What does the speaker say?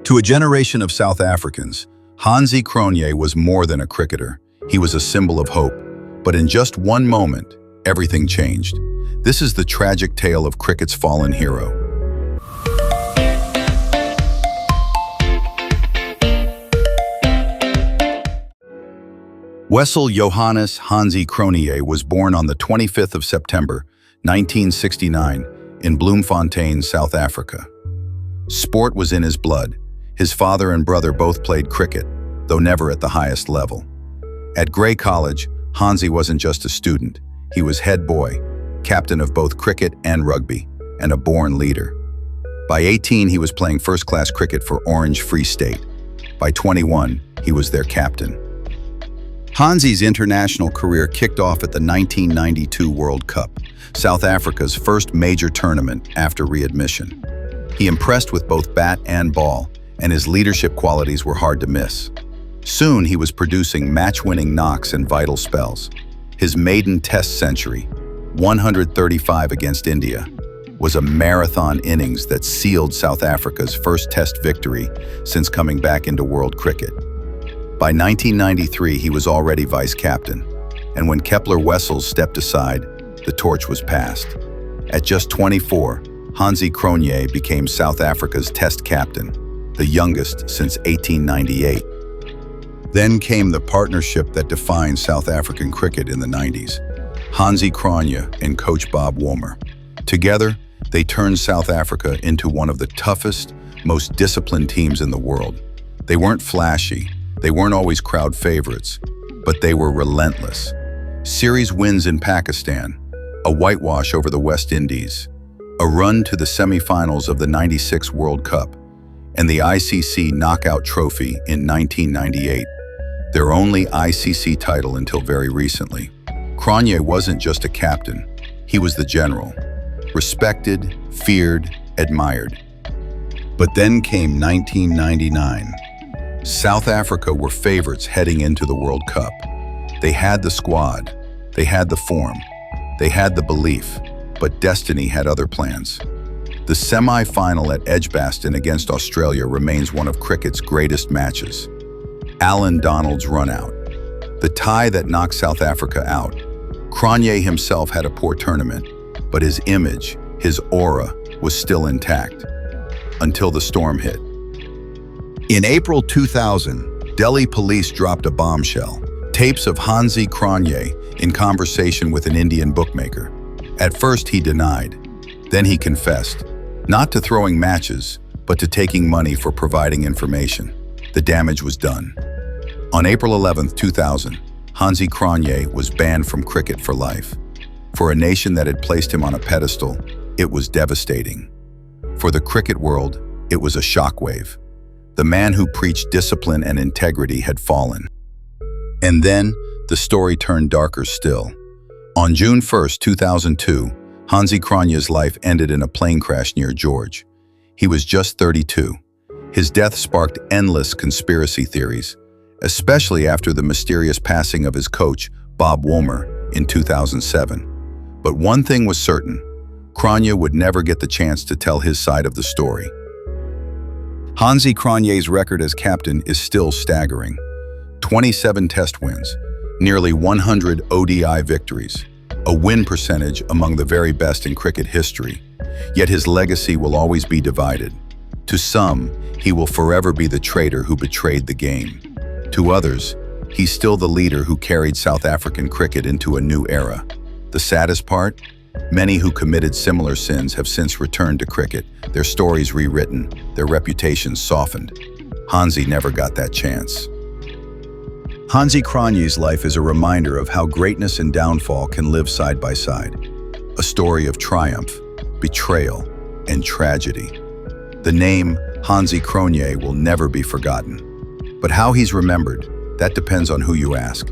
To a generation of South Africans, Hansie Cronje was more than a cricketer. He was a symbol of hope. But in just one moment, everything changed. This is the tragic tale of cricket's fallen hero. Wessel Johannes Hansie Cronje was born on the 25th of September, 1969, in Bloemfontein, South Africa. Sport was in his blood. His father and brother both played cricket, though never at the highest level. At Grey College, Hansie wasn't just a student. He was head boy, captain of both cricket and rugby, and a born leader. By 18, he was playing first-class cricket for Orange Free State. By 21, he was their captain. Hansie's international career kicked off at the 1992 World Cup, South Africa's first major tournament after readmission. He impressed with both bat and ball, and his leadership qualities were hard to miss. Soon he was producing match-winning knocks and vital spells. His maiden Test century, 135 against India, was a marathon innings that sealed South Africa's first Test victory since coming back into world cricket. By 1993, he was already vice-captain, and when Kepler Wessels stepped aside, the torch was passed. At just 24, Hansie Cronje became South Africa's Test captain, the youngest since 1898. Then came the partnership that defined South African cricket in the 90s, Hansie Cronje and coach Bob Woolmer. Together, they turned South Africa into one of the toughest, most disciplined teams in the world. They weren't flashy, they weren't always crowd favorites, but they were relentless. Series wins in Pakistan, a whitewash over the West Indies, a run to the semifinals of the '96 World Cup, and the ICC Knockout Trophy in 1998, their only ICC title until very recently. Cronje wasn't just a captain, he was the general. Respected, feared, admired. But then came 1999. South Africa were favorites heading into the World Cup. They had the squad, they had the form, they had the belief, but destiny had other plans. The semi-final at Edgbaston against Australia remains one of cricket's greatest matches. Alan Donald's run-out, the tie that knocked South Africa out. Cronje himself had a poor tournament, but his image, his aura, was still intact. Until the storm hit. In April 2000, Delhi police dropped a bombshell, tapes of Hansie Cronje in conversation with an Indian bookmaker. At first he denied, then he confessed, not to throwing matches, but to taking money for providing information. The damage was done. On April 11, 2000, Hansie Cronje was banned from cricket for life. For a nation that had placed him on a pedestal, it was devastating. For the cricket world, it was a shockwave. The man who preached discipline and integrity had fallen. And then, the story turned darker still. On June 1, 2002, Hansie Cronje's life ended in a plane crash near George. He was just 32. His death sparked endless conspiracy theories, especially after the mysterious passing of his coach, Bob Woolmer, in 2007. But one thing was certain, Cronje would never get the chance to tell his side of the story. Hansie Cronje's record as captain is still staggering. 27 Test wins, nearly 100 ODI victories, a win percentage among the very best in cricket history. Yet his legacy will always be divided. To some, he will forever be the traitor who betrayed the game. To others, he's still the leader who carried South African cricket into a new era. The saddest part? Many who committed similar sins have since returned to cricket, their stories rewritten, their reputations softened. Hansie never got that chance. Hansie Cronje's life is a reminder of how greatness and downfall can live side by side. A story of triumph, betrayal, and tragedy. The name Hansie Cronje will never be forgotten. But how he's remembered, that depends on who you ask.